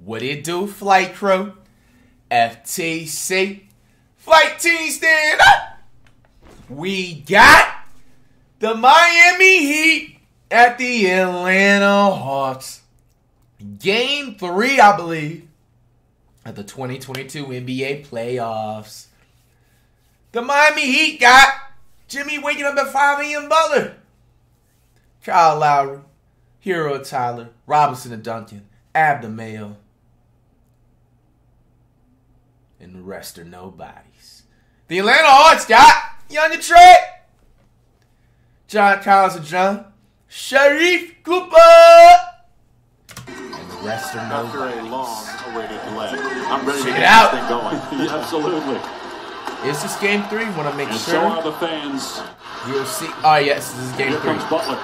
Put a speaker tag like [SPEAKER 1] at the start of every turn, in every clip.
[SPEAKER 1] What it do, flight crew? FTC. Flight team stand up. We got the Miami Heat at the Atlanta Hawks. Game 3, I believe, of the 2022 NBA playoffs. The Miami Heat got Jimmy waking up at 5 a.m. Butler, Kyle Lowry, Hero Tyler, Robinson and Duncan, Abda Mayo, and the rest are nobodies. The Atlanta Hawks got Young and Trey, John Collins and John, Sharif Cooper, and the rest are nobodies.
[SPEAKER 2] After a long-awaited delay, I'm ready to
[SPEAKER 1] Check it
[SPEAKER 2] get
[SPEAKER 1] out.
[SPEAKER 2] this thing going.
[SPEAKER 3] Absolutely.
[SPEAKER 1] Is this game 3? Want to make
[SPEAKER 3] And
[SPEAKER 1] sure.
[SPEAKER 3] so are the fans.
[SPEAKER 1] We'll see. Oh, yes, this is game
[SPEAKER 3] Here
[SPEAKER 1] 3.
[SPEAKER 3] comes Butler.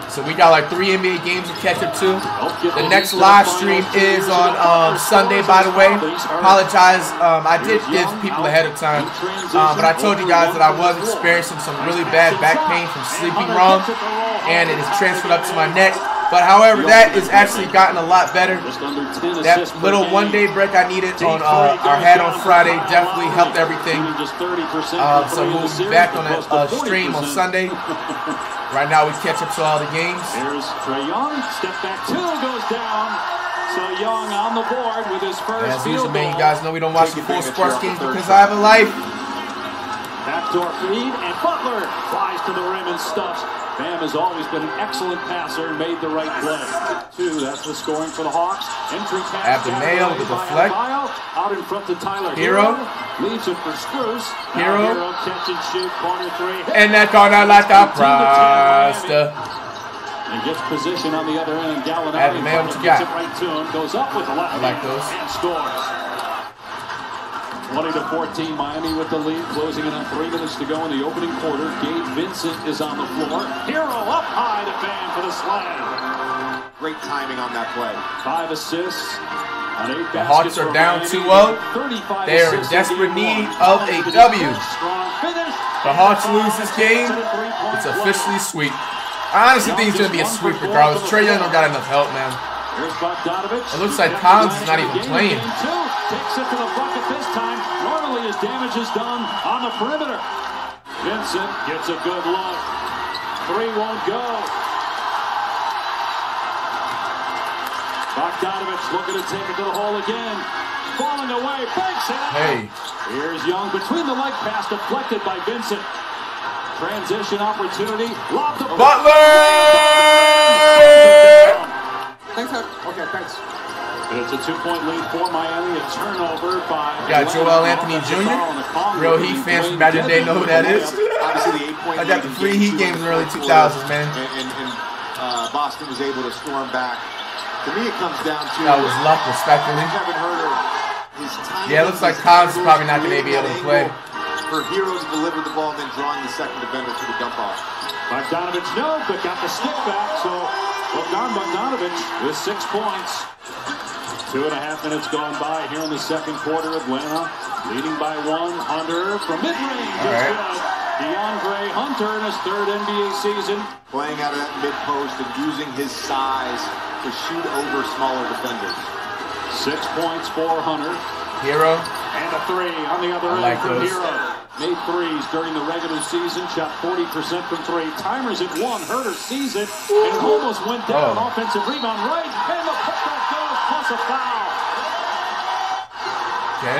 [SPEAKER 1] So we got like 3 NBA games to catch up to.
[SPEAKER 3] Don't get
[SPEAKER 1] The
[SPEAKER 3] the
[SPEAKER 1] next
[SPEAKER 3] Heat to
[SPEAKER 1] live
[SPEAKER 3] the
[SPEAKER 1] stream
[SPEAKER 3] final
[SPEAKER 1] is on Sunday, by the way. Apologize. I did give people ahead of time. But I told you guys that I was experiencing some really bad back pain from sleeping wrong. And it has transferred up to my neck. But however, that has actually gotten a lot better. That little one-day break I needed on our head on Friday definitely helped everything. So we'll be back on a stream on Sunday. Right now we catch up to all the games.
[SPEAKER 3] Here's Trae Young. Step back 2 goes down. So Young on the board with his first
[SPEAKER 1] As
[SPEAKER 3] field
[SPEAKER 1] usual, man, you
[SPEAKER 3] goal.
[SPEAKER 1] guys know we don't watch the full sports games because I have a life.
[SPEAKER 3] Backdoor feed, and Butler flies to the rim and stuffs. Bam has always been an excellent passer and made the right play. 2, that's the scoring for the Hawks. Entry pass.
[SPEAKER 1] Abda Mayo with the deflect.
[SPEAKER 3] Out in front to Tyler
[SPEAKER 1] Hero.
[SPEAKER 3] Leaves it for Spruce.
[SPEAKER 1] Hero.
[SPEAKER 3] Hero catch and shoot, corner 3.
[SPEAKER 1] And that corner like a Prasta.
[SPEAKER 3] And gets position on the other end. Gallinari
[SPEAKER 1] Abda Mayo, what you
[SPEAKER 3] gets
[SPEAKER 1] got?
[SPEAKER 3] it right to him. Goes up with the left
[SPEAKER 1] I like
[SPEAKER 3] hand
[SPEAKER 1] those.
[SPEAKER 3] and scores. 20-14, Miami with the lead, closing in on 3 minutes to go in the opening quarter. Gabe Vincent is on the floor. Hero up high to Bam for the slam.
[SPEAKER 2] Great timing on that play.
[SPEAKER 3] 5 assists on 8
[SPEAKER 1] The Hawks are down 2-0. They are in desperate need of a W. The Hawks lose this game, it's officially sweep. I honestly think it's going to be a sweep regardless. Trae Young don't got enough help, man. It looks like Collins is not even playing.
[SPEAKER 3] Takes it to the bucket this time. Normally his damage is done on the perimeter. Vincent gets a good look. 3 won't go. Bogdanovich looking to take it to the hole again. Falling away. Banks it.
[SPEAKER 1] Hey.
[SPEAKER 3] Here's Young between the leg pass deflected by Vincent. Transition opportunity. Lob to
[SPEAKER 1] Butler!
[SPEAKER 2] Thanks, okay, thanks.
[SPEAKER 3] And it's a 2-point lead for Miami. A turnover by
[SPEAKER 1] Got Joel Anthony Jr. Real Heat fans from back in the day know who that is.
[SPEAKER 2] Obviously, the 8-point
[SPEAKER 1] I got the free Heat games in the early 2000s, man.
[SPEAKER 2] And Boston was able to storm back. To me, it comes down to
[SPEAKER 1] That was luck, respectfully.
[SPEAKER 2] Kevin Huerter. His timing.
[SPEAKER 1] Yeah, it looks like Collins is probably not going to be able to play.
[SPEAKER 2] For Hero to deliver the ball and then drawing the second defender to the dump off.
[SPEAKER 3] Bogdanovich, no, but got the stick back. So Bogdanovich with 6 points. 2.5 minutes gone by here in the second quarter. Atlanta leading by 1. Hunter from mid-range.
[SPEAKER 1] All right.
[SPEAKER 3] DeAndre Hunter in his 3rd NBA season.
[SPEAKER 2] Playing out of that mid-post and using his size to shoot over smaller defenders.
[SPEAKER 3] 6 points for Hunter.
[SPEAKER 1] Hero.
[SPEAKER 3] And a 3 on the other
[SPEAKER 1] I like
[SPEAKER 3] end from
[SPEAKER 1] those.
[SPEAKER 3] Hero. Made 3s during the regular season. Shot 40% from 3. Timers at 1. Huerter sees it. And it almost went down.
[SPEAKER 1] Oh.
[SPEAKER 3] Offensive rebound right. And the putback goes plus a foul.
[SPEAKER 1] Okay.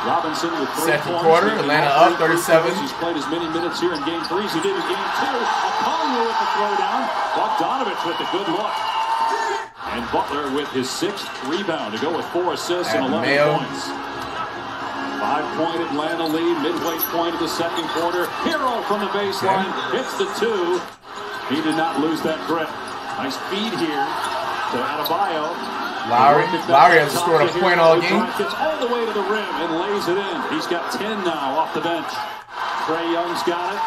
[SPEAKER 3] Robinson with 3
[SPEAKER 1] Second
[SPEAKER 3] points.
[SPEAKER 1] quarter, Atlanta up 37.
[SPEAKER 3] He's played as many minutes here in game 3 as he did in game 2. Okongwu with the throwdown. Bogdanovich with the good look. And Butler with his 6th rebound to go with 4 assists and 11
[SPEAKER 1] Mayo.
[SPEAKER 3] points. 5-point Atlanta lead, midway point of the second quarter. Hero from the baseline, hits the 2. He did not lose that grip. Nice feed here to Adebayo.
[SPEAKER 1] Lowry hasn't scored a point all game.
[SPEAKER 3] Gets all the way to the rim and lays it in. He's got 10 now off the bench. Trae Young's got it.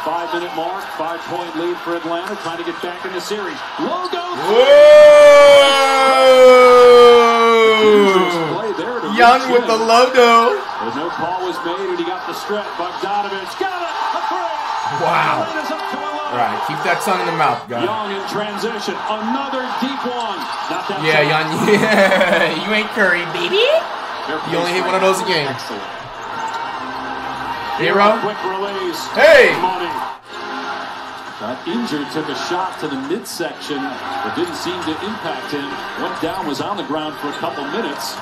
[SPEAKER 3] 5-minute mark, 5-point lead for Atlanta, trying to get back in the series. Logo.
[SPEAKER 1] Whoa! Young with the logo.
[SPEAKER 3] But no call was made, and he got the stretch. Bogdanovich got it. A 3.
[SPEAKER 1] Wow.
[SPEAKER 3] Lead is up to 11.
[SPEAKER 1] All right, keep that tongue in the mouth, guy.
[SPEAKER 3] Young in transition. Another deep one. Not that
[SPEAKER 1] Yeah, Young. Yeah, you ain't Curry, baby. You only hit one of those a game.
[SPEAKER 2] Excellent.
[SPEAKER 1] Hero.
[SPEAKER 3] Quick release.
[SPEAKER 1] Hey.
[SPEAKER 3] Money. Got injured, took a shot to the midsection, but didn't seem to impact him. Went down, was on the ground for a couple minutes.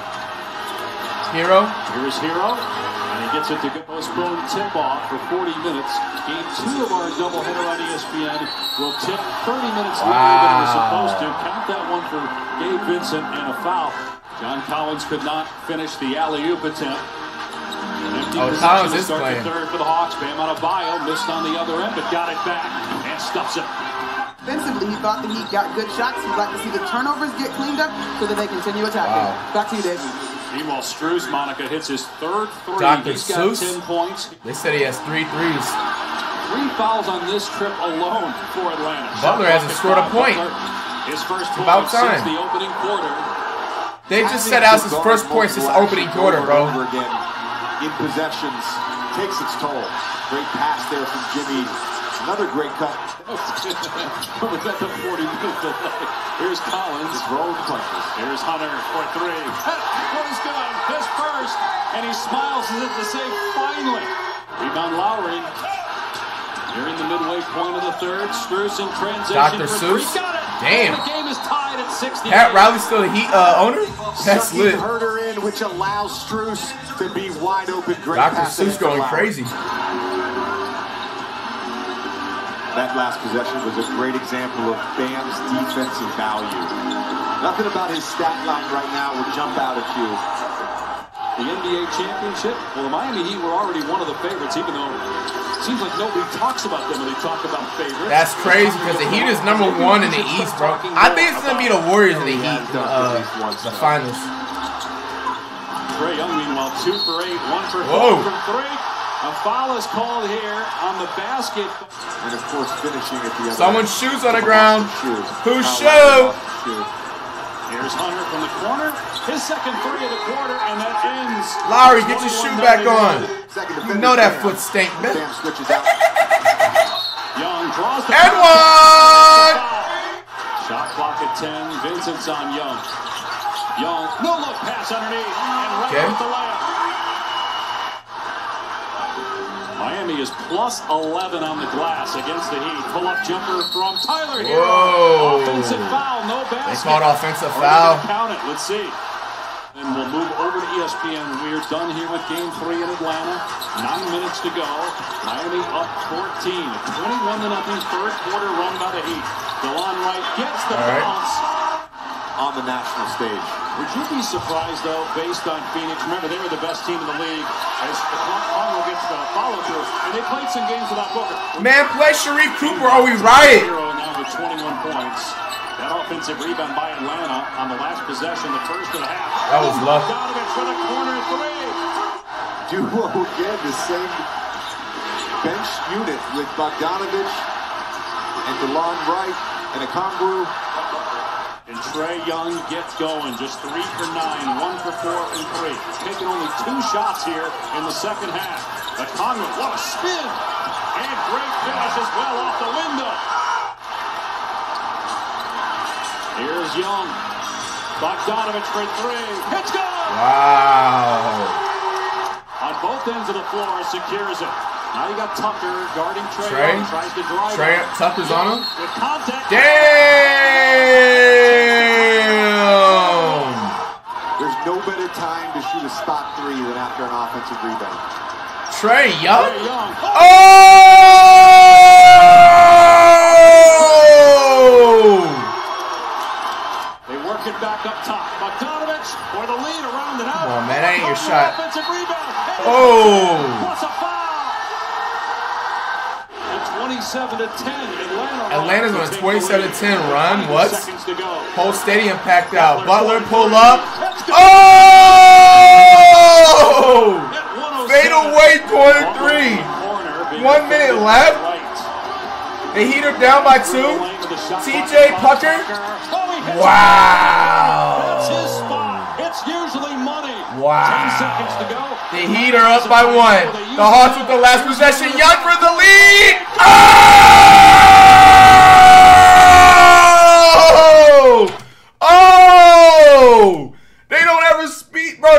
[SPEAKER 1] Hero.
[SPEAKER 3] Here's Hero, and he gets it to go. Postponed tip-off for 40 minutes. Game 2 of our doubleheader on ESPN will tip 30 minutes later than it was supposed to. Count that one for Gabe Vincent and a foul. John Collins could not finish the alley-oop attempt.
[SPEAKER 1] Collins is playing.
[SPEAKER 3] Third for the Hawks. Bam Adebayo missed on the other end, but got it back and stuffs it.
[SPEAKER 4] Defensively, he thought the Heat got good shots. He'd like to see the turnovers get cleaned up so that they continue attacking.
[SPEAKER 1] Wow.
[SPEAKER 4] Back to you, Dave.
[SPEAKER 3] Meanwhile, Strus, Monica hits his third three.
[SPEAKER 1] Dr.
[SPEAKER 3] He's got
[SPEAKER 1] Seuss.
[SPEAKER 3] 10 points.
[SPEAKER 1] They said he has 3 threes.
[SPEAKER 3] 3 fouls on this trip alone for Atlanta.
[SPEAKER 1] Butler hasn't scored a point.
[SPEAKER 3] His first point
[SPEAKER 1] About
[SPEAKER 3] since
[SPEAKER 1] time.
[SPEAKER 3] the opening quarter.
[SPEAKER 1] They just said that was his first point since opening quarter, bro.
[SPEAKER 2] Over again in possessions takes its toll. Great pass there from Jimmy. Another great cut.
[SPEAKER 3] We're at the 40-minute delay. Here's Collins.
[SPEAKER 2] Throwing punches.
[SPEAKER 3] Here's Hunter for 3. What is good? His first. And he smiles as if to say, finally. Rebound Lowry. Nearing the midway point of the third. Strus in transition
[SPEAKER 1] Dr.
[SPEAKER 3] for 3.
[SPEAKER 1] Seuss?
[SPEAKER 3] Got it.
[SPEAKER 1] Damn.
[SPEAKER 3] And the game is tied at 60.
[SPEAKER 1] Pat Riley's still the Heat owner? That's
[SPEAKER 2] Sucking
[SPEAKER 1] lit.
[SPEAKER 2] Herder in, which allows Strus to be wide open. Great
[SPEAKER 1] Dr.
[SPEAKER 2] pass
[SPEAKER 1] Seuss
[SPEAKER 2] to
[SPEAKER 1] going
[SPEAKER 2] Lowry.
[SPEAKER 1] crazy.
[SPEAKER 2] That last possession was a great example of Bam's defensive value. Nothing about his stat line right now would jump out at you.
[SPEAKER 3] The NBA championship, well, the Miami Heat were already one of the favorites, even though it seems like nobody talks about them when they talk about favorites.
[SPEAKER 1] That's crazy because the Heat is number 1 in the East, bro. I think it's going to be the Warriors in the Heat in the finals.
[SPEAKER 3] Trae Young, meanwhile, 2 for 8, 1 for 4
[SPEAKER 1] Whoa.
[SPEAKER 3] from 3. A foul is called here on the basket.
[SPEAKER 2] And of course, finishing at the other
[SPEAKER 1] Someone's
[SPEAKER 2] end.
[SPEAKER 1] shoes on the ground.
[SPEAKER 2] Shoes.
[SPEAKER 1] Whose
[SPEAKER 2] How
[SPEAKER 1] shoe?
[SPEAKER 3] Here's Hunter from the corner. His second 3 of the quarter, and that ends.
[SPEAKER 1] Lowry, get your shoe back on.
[SPEAKER 2] Second
[SPEAKER 1] You
[SPEAKER 2] defender,
[SPEAKER 1] know that
[SPEAKER 2] Bam.
[SPEAKER 1] foot stink, man.
[SPEAKER 2] Bam switches out.
[SPEAKER 3] Young draws the
[SPEAKER 1] And
[SPEAKER 3] foul.
[SPEAKER 1] 1!
[SPEAKER 3] Shot clock at 10. Vincent's on Young. Young, no look pass underneath, and right
[SPEAKER 1] Okay.
[SPEAKER 3] with the layup. Miami is plus 11 on the glass against the Heat. Pull-up jumper from Tyler here.
[SPEAKER 1] Whoa.
[SPEAKER 3] Offensive foul, no basket.
[SPEAKER 1] They called offensive
[SPEAKER 3] Are they
[SPEAKER 1] foul.
[SPEAKER 3] gonna count it? Let's see. And we'll move over to ESPN. We're done here with Game 3 in Atlanta. 9 minutes to go. Miami up 14. A 21-0 third quarter run by the Heat. DeLon Wright gets the bounce.
[SPEAKER 2] On the national stage.
[SPEAKER 3] Would you be surprised, though, based on Phoenix? Remember, they were the best team in the league. As Congo gets the follow-through, and they played some games without Booker.
[SPEAKER 1] Man, play Sharif Cooper or we riot.
[SPEAKER 3] Hero now with 21 points. That offensive rebound by Atlanta on the last possession, the first of the half.
[SPEAKER 1] That was luck.
[SPEAKER 3] Bogdanovich for the corner 3.
[SPEAKER 2] Duo again, the same bench unit with Bogdanovich and DeLon Wright and Okongwu.
[SPEAKER 3] And Trae Young gets going, just 3 for 9, 1 for 4 and 3. Taking only 2 shots here in the second half. Okongwu, what a spin! And great finish as well off the window. Here's Young. Bogdanovich for 3. It's good!
[SPEAKER 1] Wow.
[SPEAKER 3] On both ends of the floor, secures it. Now you got Tucker guarding Trae.
[SPEAKER 1] Trae.
[SPEAKER 3] Young, tries to drive.
[SPEAKER 1] Trae,
[SPEAKER 3] it.
[SPEAKER 1] Tucker's on him.
[SPEAKER 3] With contact.
[SPEAKER 1] Damn!
[SPEAKER 2] There's no better time to shoot a spot 3 than after an offensive rebound.
[SPEAKER 1] Trae Young?
[SPEAKER 3] Trae Young.
[SPEAKER 1] Oh!
[SPEAKER 3] They work it back up top. Bogdanovich for the lead around and out.
[SPEAKER 1] Come on, man, that ain't your shot.
[SPEAKER 3] Offensive rebound.
[SPEAKER 1] Oh!
[SPEAKER 3] Plus a foul. And 27-10.
[SPEAKER 1] Atlanta's on a 27-10 run. What?
[SPEAKER 3] Seconds to go.
[SPEAKER 1] Whole stadium packed out. Butler pull up. Oh! Fadeaway corner 3. 1 minute left. They heat her down by 2. TJ Pucker. Wow.
[SPEAKER 3] That's his spot. It's usually money. 10 seconds to go.
[SPEAKER 1] The Heat are up by 1. The Hawks with the last possession. Young for the lead. Oh! They don't ever speed, bro.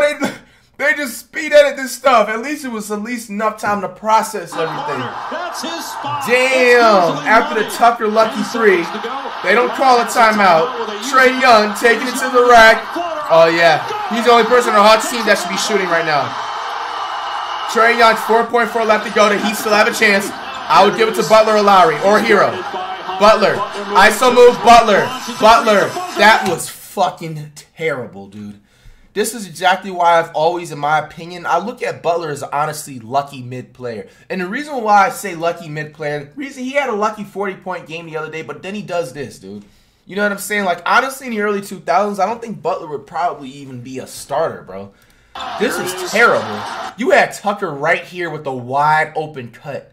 [SPEAKER 1] They just speed edit this stuff. At least it was enough time to process everything.
[SPEAKER 3] That's his spot.
[SPEAKER 1] Damn. After the Tucker lucky 3, they don't call a timeout. Trae Young taking it to the rack. Oh, yeah. He's the only person on the Hawks team that should be shooting right now. Trae Young, 4.4 left to go. The Heat still have a chance. I would give it to Butler or Lowry or Hero. Butler. ISO move, Butler. Butler. That was fucking terrible, dude. This is exactly why I've always, in my opinion, I look at Butler as honestly lucky mid player. And the reason why I say lucky mid player, the reason he had a lucky 40-point game the other day, but then he does this, dude. You know what I'm saying? Like, honestly, in the early 2000s, I don't think Butler would probably even be a starter, bro. This is terrible. You had Tucker right here with a wide open cut.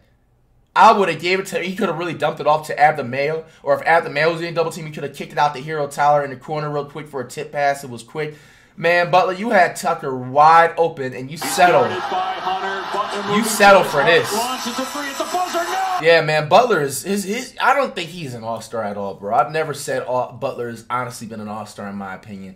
[SPEAKER 1] I would have gave it to him. He could have really dumped it off to Abdamayo. Or if Abdamayo was in double team, he could have kicked it out to Hero Tyler in the corner real quick for a tip pass. It was quick. Man, Butler, you had Tucker wide open, and you settled. You settled for this. Yeah, man, Butler is his. I don't think he's an all-star at all, bro. I've never said Butler has honestly been an all-star in my opinion.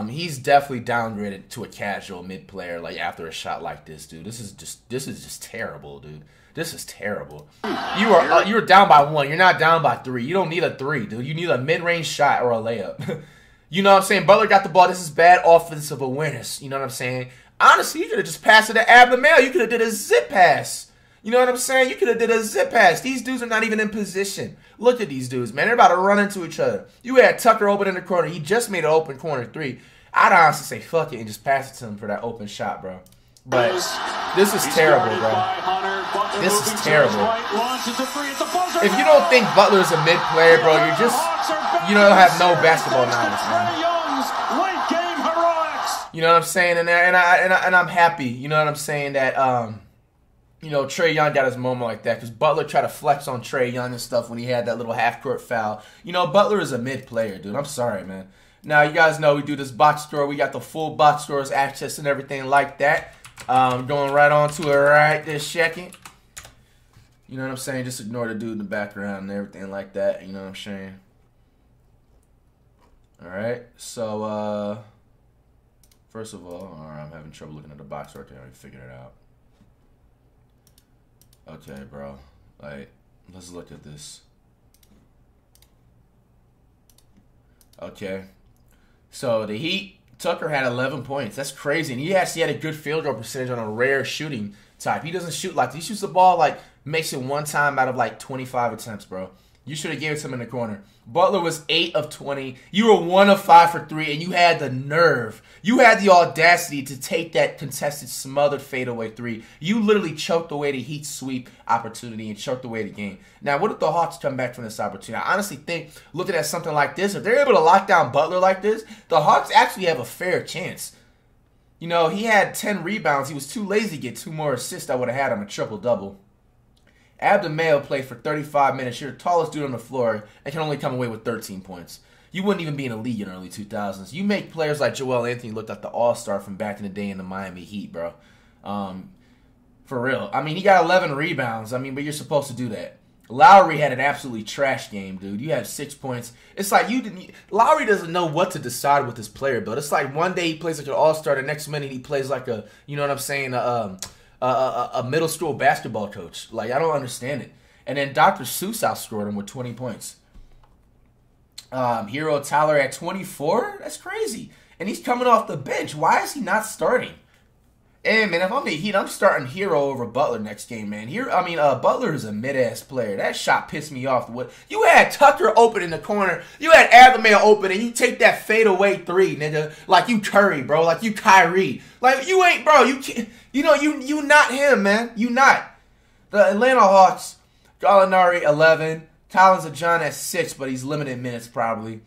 [SPEAKER 1] He's definitely downgraded to a casual mid player. Like after a shot like this, dude. This is just terrible, dude. This is terrible. You're down by 1. You're not down by 3. You don't need a 3, dude. You need a mid-range shot or a layup. You know what I'm saying? Butler got the ball. This is bad offensive awareness. You know what I'm saying? Honestly, you could have just passed it to Abdamayo. You could have did a zip pass. You know what I'm saying? You could have did a zip pass. These dudes are not even in position. Look at these dudes, man. They're about to run into each other. You had Tucker open in the corner. He just made an open corner 3. I'd honestly say fuck it and just pass it to him for that open shot, bro. But this is terrible, bro. This is terrible. If you don't think Butler's a mid player, bro, you don't have no basketball knowledge, man. You know what I'm saying? And I'm happy. You know what I'm saying that Trae Young got his moment like that because Butler tried to flex on Trae Young and stuff when he had that little half court foul. You know, Butler is a mid player, dude. I'm sorry, man. Now you guys know we do this box score. We got the full box scores access and everything like that. Going right on to it right this second. You know what I'm saying? Just ignore the dude in the background and everything like that. You know what I'm saying? Alright, so, first of all, I'm having trouble looking at the box score. I already figured it out. Okay, bro. Like, let's look at this. Okay. So, the Heat, Tucker had 11 points. That's crazy. And he actually had a good field goal percentage on a rare shooting type. He doesn't shoot like this. He shoots the ball like makes it one time out of like 25 attempts, bro. You should have given it to him in the corner. Butler was 8 of 20. You were 1 of 5 for 3, and you had the nerve. You had the audacity to take that contested, smothered fadeaway 3. You literally choked away the Heat sweep opportunity and choked away the game. Now, what if the Hawks come back from this opportunity? I honestly think, looking at something like this, if they're able to lock down Butler like this, the Hawks actually have a fair chance. You know, he had 10 rebounds. He was too lazy to get 2 more assists. I would have had him a triple-double. Abdamayo played for 35 minutes. You're the tallest dude on the floor and can only come away with 13 points. You wouldn't even be in the league in the early 2000s. You make players like Joel Anthony look like the all-star from back in the day in the Miami Heat, bro. For real. I mean, he got 11 rebounds. I mean, but you're supposed to do that. Lowry had an absolutely trash game, dude. You had 6 points. It's like Lowry doesn't know what to decide with this player, but it's like one day he plays like an all-star, the next minute he plays like a, you know what I'm saying, a middle school basketball coach. Like, I don't understand it. And then Dr. Seuss outscored him with 20 points. Hero Tyler at 24? That's crazy. And he's coming off the bench. Why is he not starting? And, man, if I'm the Heat, I'm starting Hero over Butler next game, man. Butler is a mid-ass player. That shot pissed me off. You had Tucker open in the corner. You had Abdamayo open, and you take that fadeaway 3, nigga. Like you Curry, bro. Like you Kyrie. Like, you ain't, bro. You can't. You know, you not him, man. You not. The Atlanta Hawks, Gallinari, 11. Collins and John at 6, but he's limited minutes probably.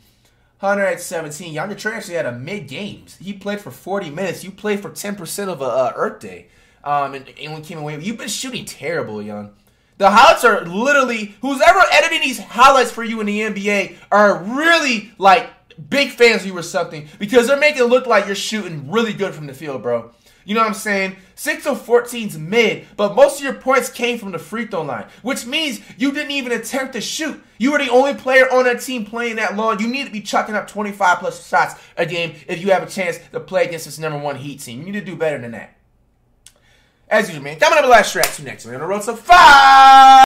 [SPEAKER 1] Hunter at 17. Younger Trae actually had a mid-games. He played for 40 minutes. You played for 10% of a Earth Day. And came away. You've been shooting terrible, Young. The highlights are literally, who's ever editing these highlights for you in the NBA are really, like, big fans of you or something because they're making it look like you're shooting really good from the field, bro. You know what I'm saying? 6 of 14's mid, but most of your points came from the free throw line, which means you didn't even attempt to shoot. You were the only player on that team playing that long. You need to be chucking up 25-plus shots a game if you have a chance to play against this #1 Heat team. You need to do better than that. As usual, man. Coming up with FlightReacts next. We're on the road to 5.